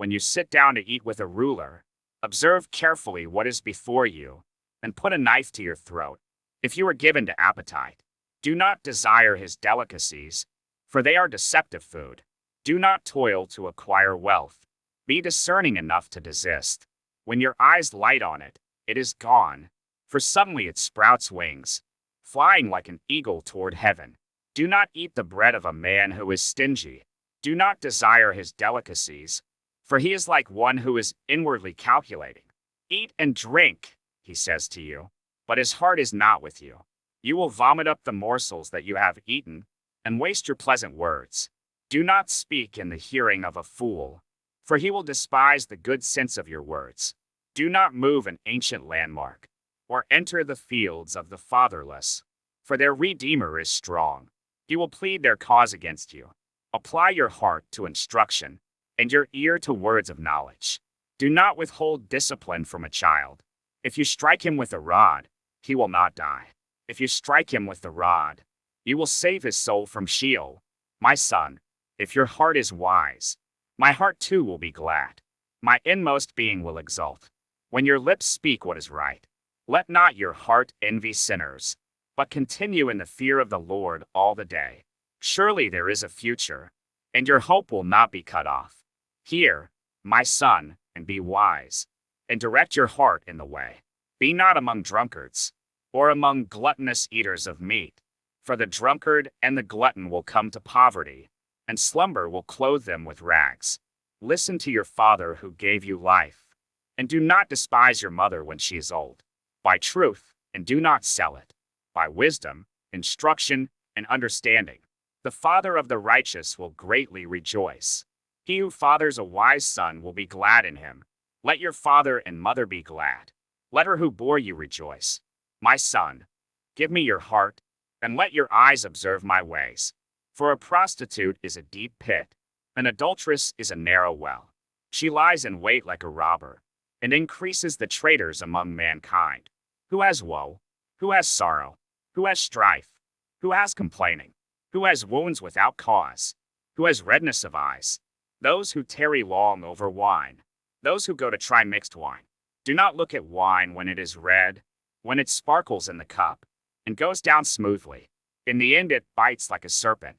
when you sit down to eat with a ruler, observe carefully what is before you, and put a knife to your throat. If you are given to appetite, do not desire his delicacies, for they are deceptive food. Do not toil to acquire wealth. Be discerning enough to desist. When your eyes light on it, it is gone, for suddenly it sprouts wings, flying like an eagle toward heaven. Do not eat the bread of a man who is stingy. Do not desire his delicacies, for he is like one who is inwardly calculating. Eat and drink, he says to you, but his heart is not with you. You will vomit up the morsels that you have eaten, and waste your pleasant words. Do not speak in the hearing of a fool, for he will despise the good sense of your words. Do not move an ancient landmark, or enter the fields of the fatherless, for their Redeemer is strong. He will plead their cause against you. Apply your heart to instruction, and your ear to words of knowledge. Do not withhold discipline from a child. If you strike him with a rod, he will not die. If you strike him with the rod, you will save his soul from Sheol. My son, if your heart is wise, my heart too will be glad. My inmost being will exult. When your lips speak what is right, let not your heart envy sinners, but continue in the fear of the Lord all the day. Surely there is a future, and your hope will not be cut off. Hear, my son, and be wise, and direct your heart in the way. Be not among drunkards, or among gluttonous eaters of meat, for the drunkard and the glutton will come to poverty, and slumber will clothe them with rags. Listen to your father who gave you life, and do not despise your mother when she is old. By truth, and do not sell it. By wisdom, instruction, and understanding, the father of the righteous will greatly rejoice. He who fathers a wise son will be glad in him. Let your father and mother be glad. Let her who bore you rejoice. My son, give me your heart, and let your eyes observe my ways. For a prostitute is a deep pit, an adulteress is a narrow well. She lies in wait like a robber, and increases the traitors among mankind. Who has woe? Who has sorrow? Who has strife? Who has complaining? Who has wounds without cause? Who has redness of eyes? Those who tarry long over wine. Those who go to try mixed wine. Do not look at wine when it is red, when it sparkles in the cup, and goes down smoothly. In the end it bites like a serpent,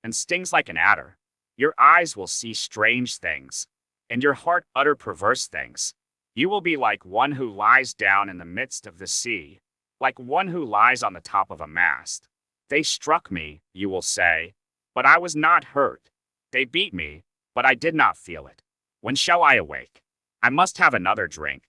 and stings like an adder. Your eyes will see strange things, and your heart utter perverse things. You will be like one who lies down in the midst of the sea, like one who lies on the top of a mast. They struck me, you will say, but I was not hurt. They beat me, but I did not feel it. When shall I awake? I must have another drink,